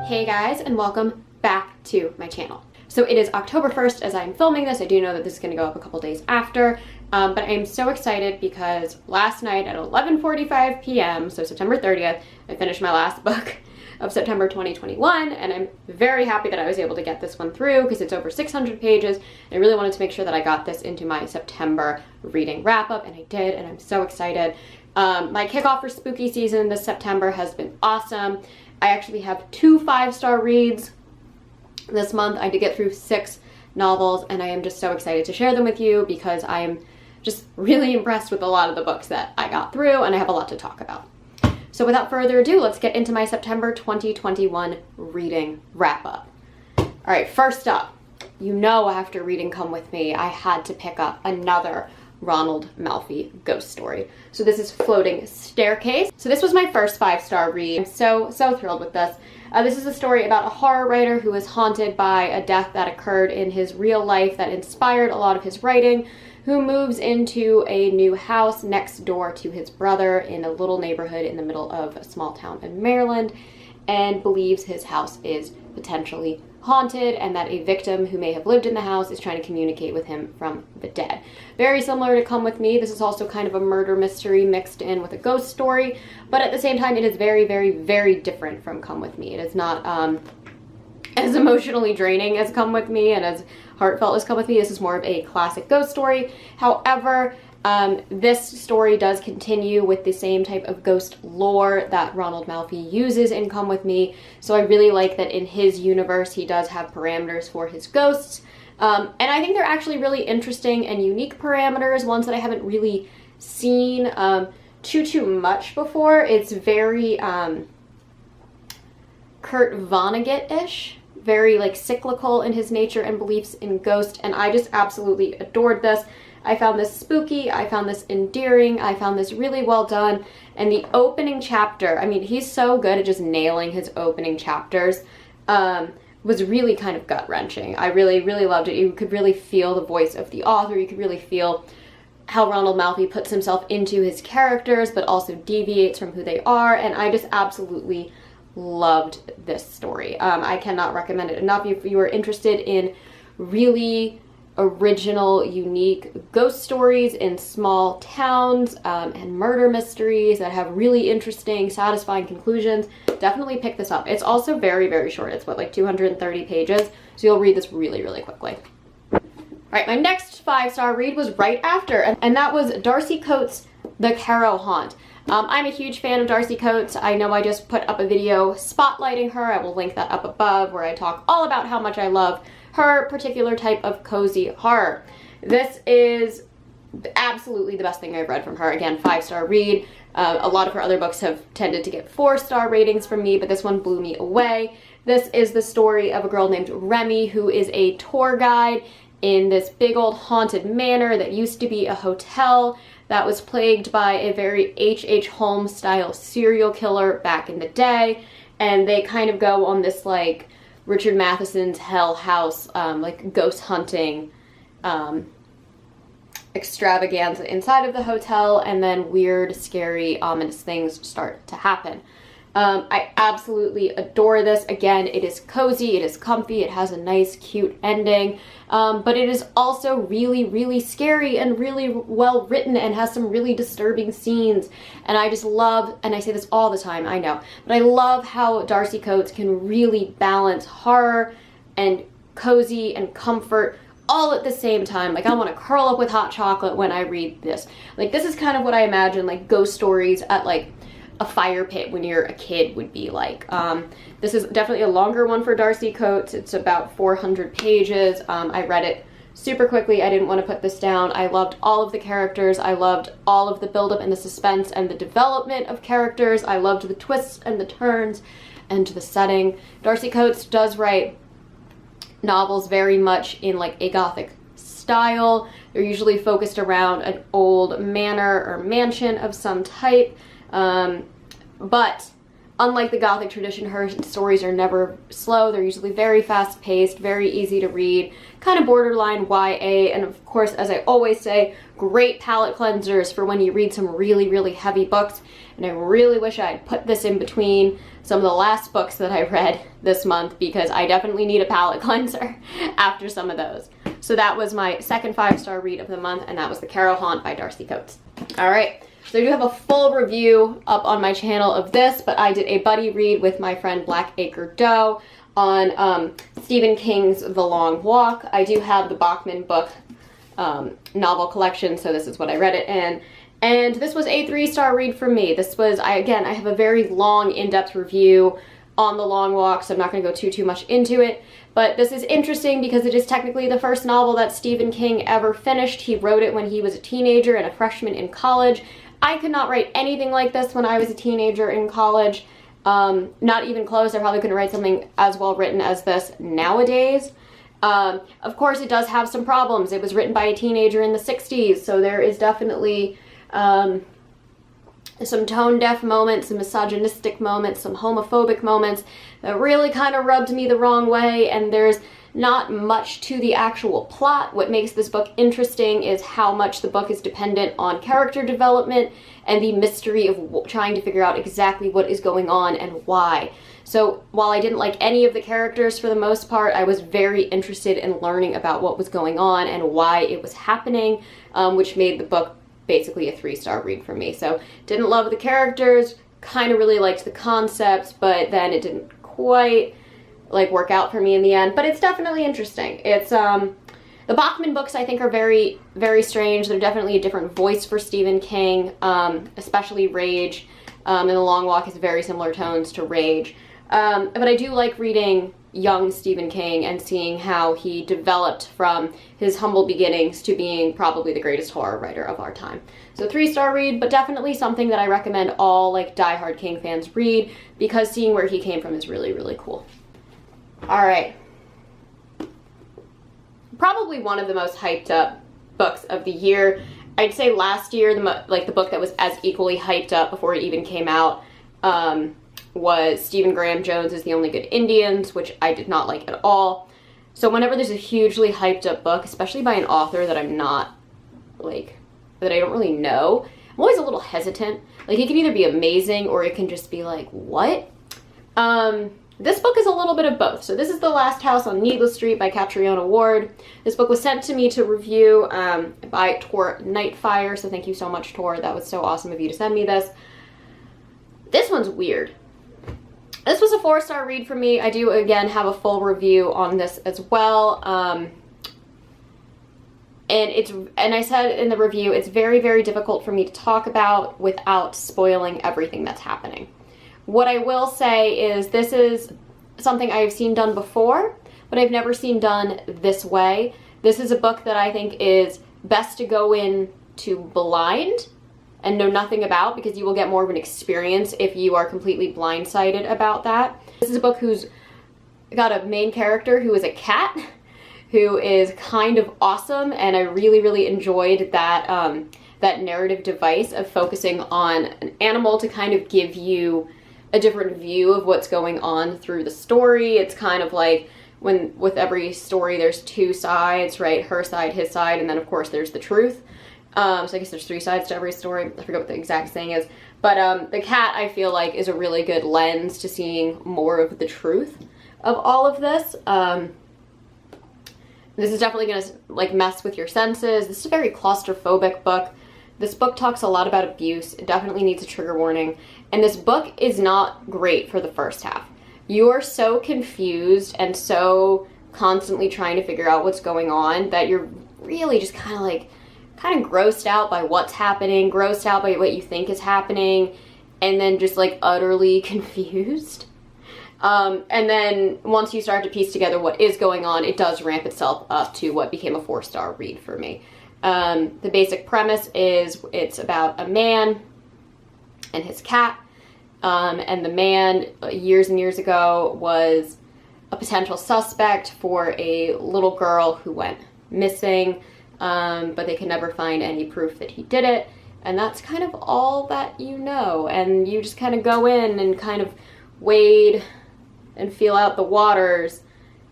Hey guys, and welcome back to my channel. So it is October 1st as I'm filming this. I do know that this is going to go up a couple days after, but I'm so excited because last night at 11:45 p.m., so September 30th, I finished my last book of September 2021, and I'm very happy that I was able to get this one through because it's over 600 pages. I really wanted to make sure that I got this into my September reading wrap-up, and I did, and I'm so excited. My kickoff for spooky season this September has been awesome. I actually have 2 5-star reads this month. I did get through 6 novels, and I am just so excited to share them with you because I am just really impressed with a lot of the books that I got through, and I have a lot to talk about. So without further ado, let's get into my September 2021 reading wrap-up. All right, first up, you know after reading Come With Me, I had to pick up another Ronald Malfi ghost story. So this is Floating Staircase. So this was my first 5-star read. I'm so thrilled with this. This is a story about a horror writer who was haunted by a death that occurred in his real life that inspired a lot of his writing, who moves into a new house next door to his brother in a little neighborhood in the middle of a small town in Maryland, and believes his house is potentially haunted and that a victim who may have lived in the house is trying to communicate with him from the dead. Very similar to Come With Me. This is also kind of a murder mystery mixed in with a ghost story, but at the same time it is very different from Come With Me. It is not as emotionally draining as Come With Me and as heartfelt as Come With Me. This is more of a classic ghost story. However, this story does continue with the same type of ghost lore that Ronald Malfi uses in Come With Me. So I really like that in his universe he does have parameters for his ghosts. And I think they're actually really interesting and unique parameters, ones that I haven't really seen too much before. It's very Kurt Vonnegut-ish. Very like cyclical in his nature and beliefs in ghosts, and I just absolutely adored this. I found this spooky, I found this endearing, I found this really well done, and the opening chapter, I mean, he's so good at just nailing his opening chapters, was really kind of gut-wrenching. I really loved it. You could really feel the voice of the author, you could really feel how Ronald Malfi puts himself into his characters, but also deviates from who they are, and I just absolutely loved this story. I cannot recommend it enough. If you are interested in really original, unique ghost stories in small towns and murder mysteries that have really interesting, satisfying conclusions, definitely pick this up. It's also very short. It's what, like 230 pages, so you'll read this really quickly. All right, my next 5-star read was right after, and that was Darcy Coates' The Caro Haunt. I'm a huge fan of Darcy Coates. I know I just put up a video spotlighting her. I will link that up above where I talk all about how much I love her particular type of cozy horror. This is absolutely the best thing I've read from her. Again, 5-star read. A lot of her other books have tended to get 4-star ratings from me, but this one blew me away. This is the story of a girl named Remy who is a tour guide in this big old haunted manor that used to be a hotel that was plagued by a very H.H. Holmes style serial killer back in the day, and they kind of go on this like Richard Matheson's Hell House like ghost hunting extravaganza inside of the hotel, and then weird, scary, ominous things start to happen. I absolutely adore this. Again, it is cozy, it is comfy, it has a nice, cute ending, but it is also really scary and really well written and has some really disturbing scenes. And I just love, and I say this all the time, I know, but I love how Darcy Coates can really balance horror and cozy and comfort all at the same time. Like, I want to curl up with hot chocolate when I read this. Like, this is kind of what I imagine like ghost stories at like a fire pit when you're a kid would be like. This is definitely a longer one for Darcy Coates. It's about 400 pages. I read it super quickly. I didn't want to put this down. I loved all of the characters. I loved all of the buildup and the suspense and the development of characters. I loved the twists and the turns and the setting. Darcy Coates does write novels very much in like a gothic style. They're usually focused around an old manor or mansion of some type. But unlike the Gothic tradition, her stories are never slow. They're usually very fast-paced, very easy to read, kind of borderline YA, and of course, as I always say, great palate cleansers for when you read some really, really heavy books. And I really wish I had put this in between some of the last books that I read this month, because I definitely need a palate cleanser after some of those. So that was my second 5-star read of the month, and that was The Carrow Haunt by Darcy Coates. All right, so I do have a full review up on my channel of this, but I did a buddy read with my friend Blackacre Doe on Stephen King's The Long Walk. I do have the Bachman book novel collection, so this is what I read it in. And this was a 3-star read for me. This was, I have a very long, in-depth review on The Long Walk, so I'm not going to go too much into it. But this is interesting because it is technically the first novel that Stephen King ever finished. He wrote it when he was a teenager and a freshman in college. I could not write anything like this when I was a teenager in college. Not even close. I probably couldn't write something as well written as this nowadays. Of course, it does have some problems. It was written by a teenager in the 60s, so there is definitely some tone-deaf moments, some misogynistic moments, some homophobic moments that really kind of rubbed me the wrong way, and there's not much to the actual plot. What makes this book interesting is how much the book is dependent on character development and the mystery of trying to figure out exactly what is going on and why. So while I didn't like any of the characters for the most part, I was very interested in learning about what was going on and why it was happening, which made the book basically a 3-star read for me. So didn't love the characters, kind of really liked the concepts, but then it didn't quite like work out for me in the end. But it's definitely interesting. It's the Bachman books, I think, are very, very strange. They're definitely a different voice for Stephen King, especially Rage. And The Long Walk has very similar tones to Rage. But I do like reading young Stephen King and seeing how he developed from his humble beginnings to being probably the greatest horror writer of our time. So 3-star read, but definitely something that I recommend all like diehard King fans read, because seeing where he came from is really, really cool. All right. Probably one of the most hyped up books of the year. I'd say last year, the book that was as equally hyped up before it even came out, was Stephen Graham Jones's The Only Good Indians, which I did not like at all. So whenever there's a hugely hyped up book, especially by an author that I'm not, like, that I don't really know, I'm always a little hesitant. Like, it can either be amazing or it can just be like, what? This book is a little bit of both. So this is The Last House on Needless Street by Catriona Ward. This book was sent to me to review by Tor Nightfire, so thank you so much, Tor. That was so awesome of you to send me this. This one's weird. This was a 4-star read for me. I do, again, have a full review on this as well. And I said in the review, it's very, very difficult for me to talk about without spoiling everything that's happening. What I will say is this is something I've seen done before, but I've never seen done this way. This is a book that I think is best to go in to blind and know nothing about, because you will get more of an experience if you are completely blindsided about that. This is a book who's got a main character who is a cat, who is kind of awesome, and I really, really enjoyed that, that narrative device of focusing on an animal to kind of give you a different view of what's going on through the story. It's kind of like when with every story there's 2 sides, right? Her side, his side, and then of course there's the truth. So I guess there's 3 sides to every story. I forget what the exact saying is. But the cat, I feel like, is a really good lens to seeing more of the truth of all of this. This is definitely going to like mess with your senses. This is a very claustrophobic book. This book talks a lot about abuse. It definitely needs a trigger warning. And this book is not great for the first half. You are so confused and so constantly trying to figure out what's going on that you're really just kind of grossed out by what's happening, grossed out by what you think is happening, and then just like utterly confused. And then once you start to piece together what is going on, it does ramp itself up to what became a 4-star read for me. The basic premise is it's about a man and his cat, and the man years and years ago was a potential suspect for a little girl who went missing, but they could never find any proof that he did it. And that's kind of all that you know. And you just kind of go in and kind of wade and feel out the waters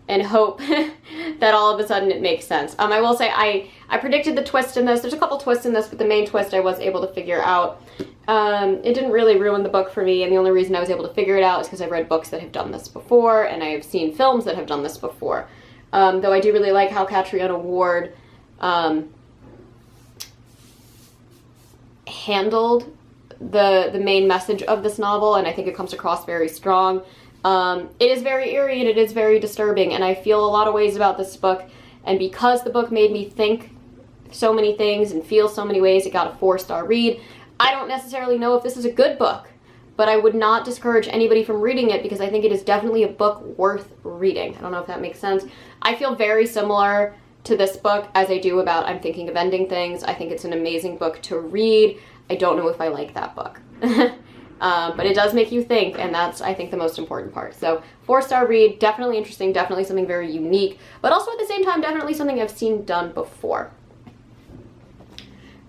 and hope that all of a sudden it makes sense. I will say I predicted the twist in this. There's a couple twists in this, but the main twist I was able to figure out. It didn't really ruin the book for me, and the only reason I was able to figure it out is because I've read books that have done this before, and I have seen films that have done this before. Though I do really like how Catriona Ward handled the main message of this novel, and I think it comes across very strong. It is very eerie and it is very disturbing, and I feel a lot of ways about this book, and because the book made me think so many things and feel so many ways, it got a 4-star read. I don't necessarily know if this is a good book, but I would not discourage anybody from reading it because I think it is definitely a book worth reading. I don't know if that makes sense. I feel very similar to this book as I do about I'm Thinking of Ending Things. I think it's an amazing book to read. I don't know if I like that book. But it does make you think, and that's, I think, the most important part. So 4-star read, definitely interesting, definitely something very unique, but also at the same time, definitely something I've seen done before.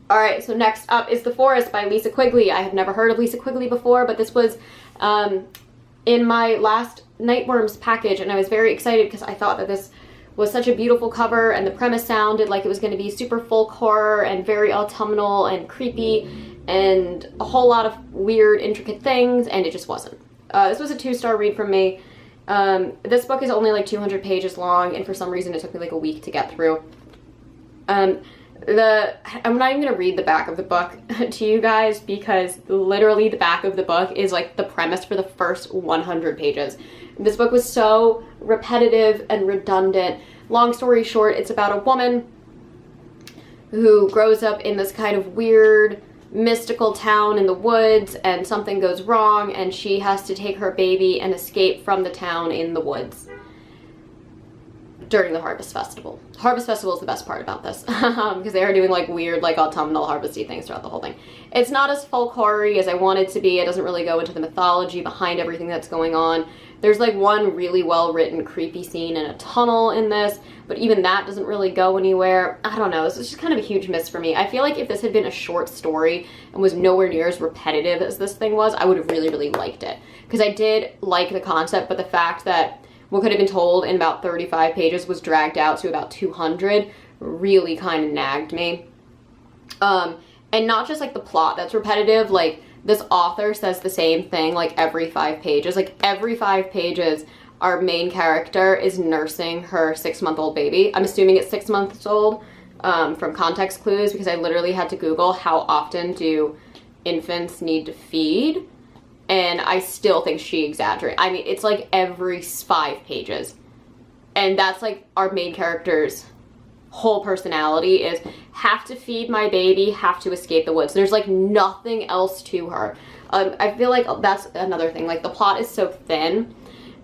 All right, so next up is The Forest by Lisa Quigley. I have never heard of Lisa Quigley before, but this was in my last Nightworms package, and I was very excited because I thought that this was such a beautiful cover, and the premise sounded like it was going to be super folk horror and very autumnal and creepy and a whole lot of weird, intricate things, and it just wasn't. This was a 2-star read from me. This book is only like 200 pages long, and for some reason it took me like a week to get through. I'm not even going to read the back of the book to you guys because literally the back of the book is like the premise for the first 100 pages. This book was so repetitive and redundant. Long story short, it's about a woman who grows up in this kind of weird, mystical town in the woods, and something goes wrong and she has to take her baby and escape from the town in the woods during the Harvest Festival. Harvest Festival is the best part about this because they are doing like weird, like autumnal harvesty things throughout the whole thing. It's not as folk horror-y as I want it to be. It doesn't really go into the mythology behind everything that's going on. There's like one really well-written creepy scene in a tunnel in this, but even that doesn't really go anywhere. I don't know, this is just kind of a huge miss for me. I feel like if this had been a short story and was nowhere near as repetitive as this thing was, I would have really, really liked it. Because I did like the concept, but the fact that what could have been told in about 35 pages was dragged out to about 200 really kind of nagged me. And not just like the plot that's repetitive, like this author says the same thing like every 5 pages. Like every 5 pages, our main character is nursing her 6-month-old baby. I'm assuming it's 6 months old from context clues because I literally had to Google how often do infants need to feed. And I still think she exaggerates. I mean, it's like every 5 pages. And that's like our main character's whole personality is have to feed my baby, have to escape the woods. There's like nothing else to her. I feel like that's another thing. Like the plot is so thin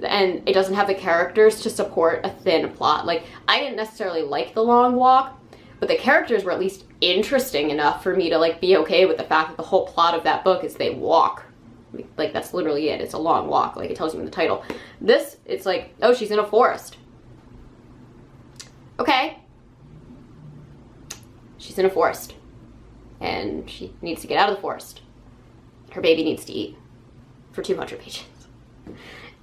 and it doesn't have the characters to support a thin plot. Like I didn't necessarily like The Long Walk, but the characters were at least interesting enough for me to like be okay with the fact that the whole plot of that book is they walk. Like that's literally it. It's a long walk, like it tells you in the title. This, it's like, oh, she's in a forest. Okay. She's in a forest. And she needs to get out of the forest. Her baby needs to eat. For 200 pages.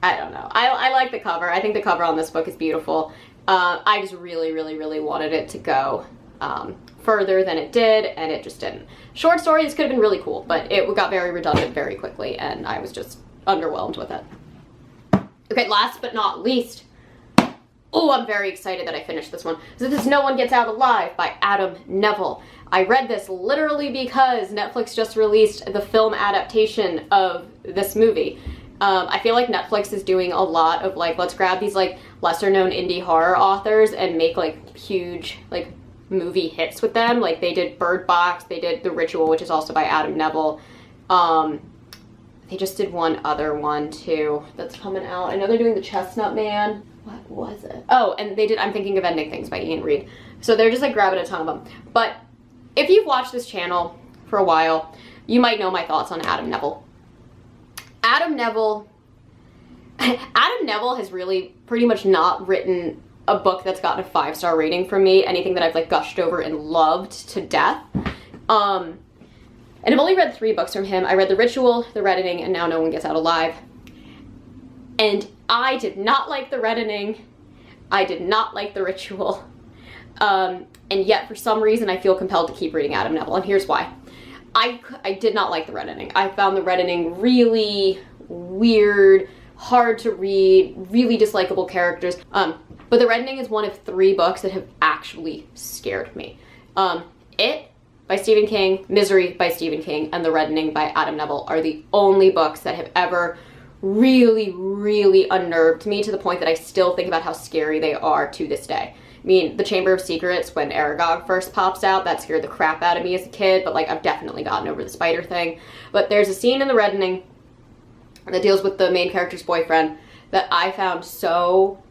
I don't know. I like the cover. I think the cover on this book is beautiful. I just really, really, really wanted it to go further than it did, and it just didn't. Short story, this could have been really cool, but it got very redundant very quickly, and I was just underwhelmed with it. Okay, last but not least. Oh, I'm very excited that I finished this one. So this is No One Gets Out Alive by Adam Neville. I read this literally because Netflix just released the film adaptation of this movie. I feel like Netflix is doing a lot of like, let's grab these like lesser known indie horror authors and make like huge like movie hits with them. Like they did Bird Box, they did The Ritual, which is also by Adam Neville. They just did one other one too that's coming out. I know they're doing The Chestnut Man. What was it? Oh, and they did I'm Thinking of Ending Things by Ian Reid. So they're just like grabbing a ton of them. But if you've watched this channel for a while, you might know my thoughts on Adam Neville. Adam Neville has really pretty much not written a book that's gotten a 5-star rating from me, anything that I've like gushed over and loved to death. And I've only read 3 books from him. I read The Ritual, The Reddening, and Now No One Gets Out Alive. And I did not like The Reddening. I did not like The Ritual. And yet, for some reason, I feel compelled to keep reading Adam Neville, and here's why. I did not like The Reddening. I found The Reddening really weird, hard to read, really dislikable characters. But The Reddening is one of 3 books that have actually scared me. It by Stephen King, Misery by Stephen King, and The Reddening by Adam Neville are the only books that have ever really, really unnerved me to the point that I still think about how scary they are to this day. I mean, The Chamber of Secrets, when Aragog first pops out, that scared the crap out of me as a kid, but like I've definitely gotten over the spider thing. But there's a scene in The Reddening that deals with the main character's boyfriend that I found so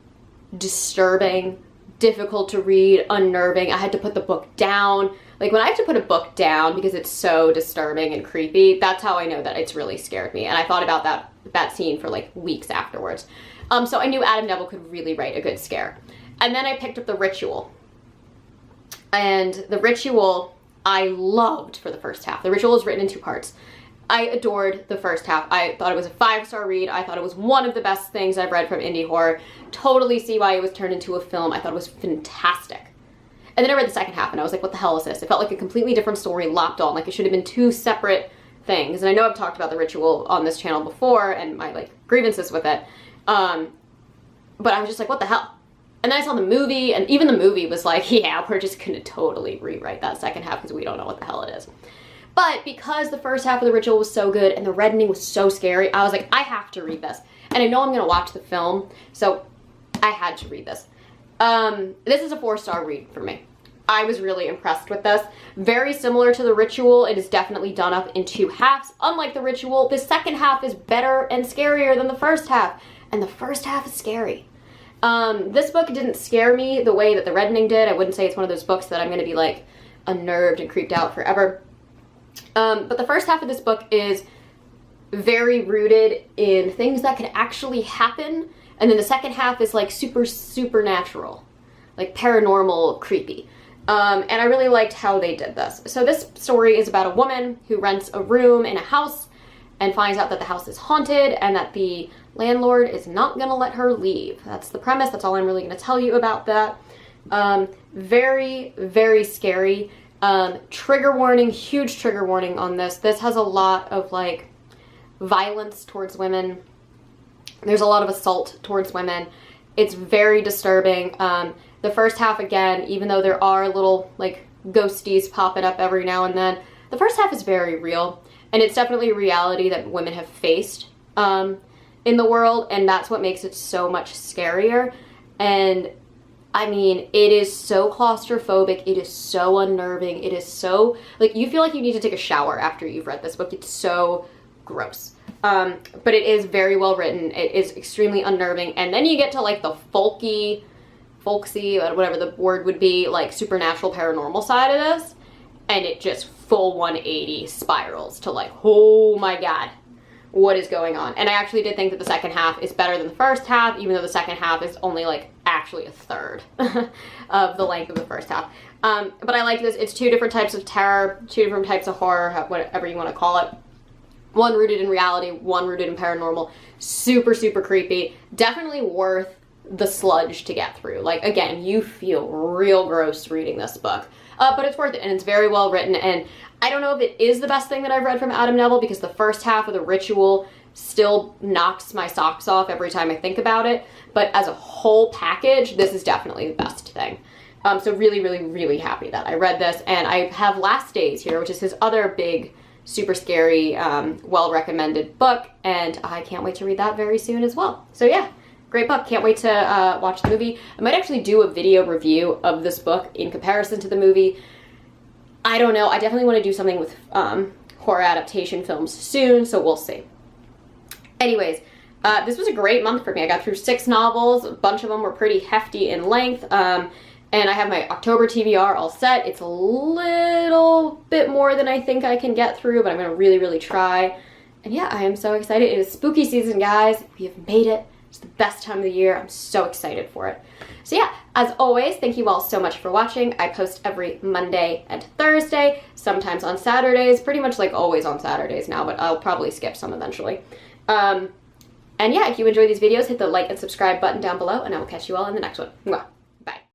disturbing, difficult to read, unnerving. I had to put the book down. Like when I have to put a book down because it's so disturbing and creepy, that's how I know that it's really scared me. And I thought about that scene for like weeks afterwards. So I knew Adam Neville could really write a good scare. And then I picked up The Ritual. And The Ritual I loved for the first half. The Ritual is written in 2 parts. I adored the first half. I thought it was a 5-star read. I thought it was one of the best things I've read from indie horror. Totally see why it was turned into a film. I thought it was fantastic. And then I read the second half and I was like, what the hell is this? It felt like a completely different story lopped on. Like it should have been 2 separate things. And I know I've talked about The Ritual on this channel before and my like grievances with it. But I was just like, what the hell? And then I saw the movie, and even the movie was like, yeah, we're just gonna totally rewrite that second half because we don't know what the hell it is. But because the first half of The Ritual was so good and The Reddening was so scary, I was like, I have to read this. And I know I'm gonna watch the film, so I had to read this. This is a 4-star read for me. I was really impressed with this. Very similar to The Ritual, it is definitely done up in 2 halves. Unlike The Ritual, the second half is better and scarier than the first half. And the first half is scary. This book didn't scare me the way that The Reddening did. I wouldn't say it's one of those books that I'm going to be like unnerved and creeped out forever. But the first half of this book is very rooted in things that could actually happen. And then the second half is like supernatural, like paranormal, creepy. And I really liked how they did this. So this story is about a woman who rents a room in a house and finds out that the house is haunted and that the landlord is not going to let her leave. That's the premise. That's all I'm really going to tell you about that. Very, very scary. Trigger warning, huge trigger warning on this. This has a lot of like violence towards women. There's a lot of assault towards women. It's very disturbing. The first half, again, even though there are little like ghosties popping up every now and then, the first half is very real. And it's definitely a reality that women have faced in the world, and that's what makes it so much scarier. And I mean, it is so claustrophobic, it is so unnerving, it is so, like, you feel like you need to take a shower after you've read this book. It's so gross. But it is very well written, it is extremely unnerving, and then you get to like the folksy, whatever the word would be, like supernatural paranormal side of this, and it just full 180 spirals to like, oh my god, what is going on? And I actually did think that the second half is better than the first half, even though the second half is only like actually a third of the length of the first half. But I like this. It's 2 different types of terror, 2 different types of horror, whatever you want to call it. One rooted in reality, one rooted in paranormal. Super, super creepy. Definitely worth the sludge to get through. Like, again, you feel real gross reading this book. But it's worth it, and it's very well written, and I don't know if it is the best thing that I've read from Adam Neville, because the first half of The Ritual still knocks my socks off every time I think about it, but as a whole package, this is definitely the best thing. So really, really, really happy that I read this, and I have Last Days here, which is his other big, super scary, well-recommended book, and I can't wait to read that very soon as well. So yeah. Great book. Can't wait to watch the movie. I might actually do a video review of this book in comparison to the movie. I don't know. I definitely want to do something with horror adaptation films soon, so we'll see. Anyways, this was a great month for me. I got through 6 novels. A bunch of them were pretty hefty in length. And I have my October TBR all set. It's a little bit more than I think I can get through, but I'm going to really, really try. And yeah, I am so excited. It is spooky season, guys. We have made it It's the best time of the year. I'm so excited for it. So yeah, as always, thank you all so much for watching. I post every Monday and Thursday, sometimes on Saturdays, pretty much like always on Saturdays now, but I'll probably skip some eventually. And yeah, if you enjoy these videos, hit the like and subscribe button down below, and I will catch you all in the next one. Mwah. Bye.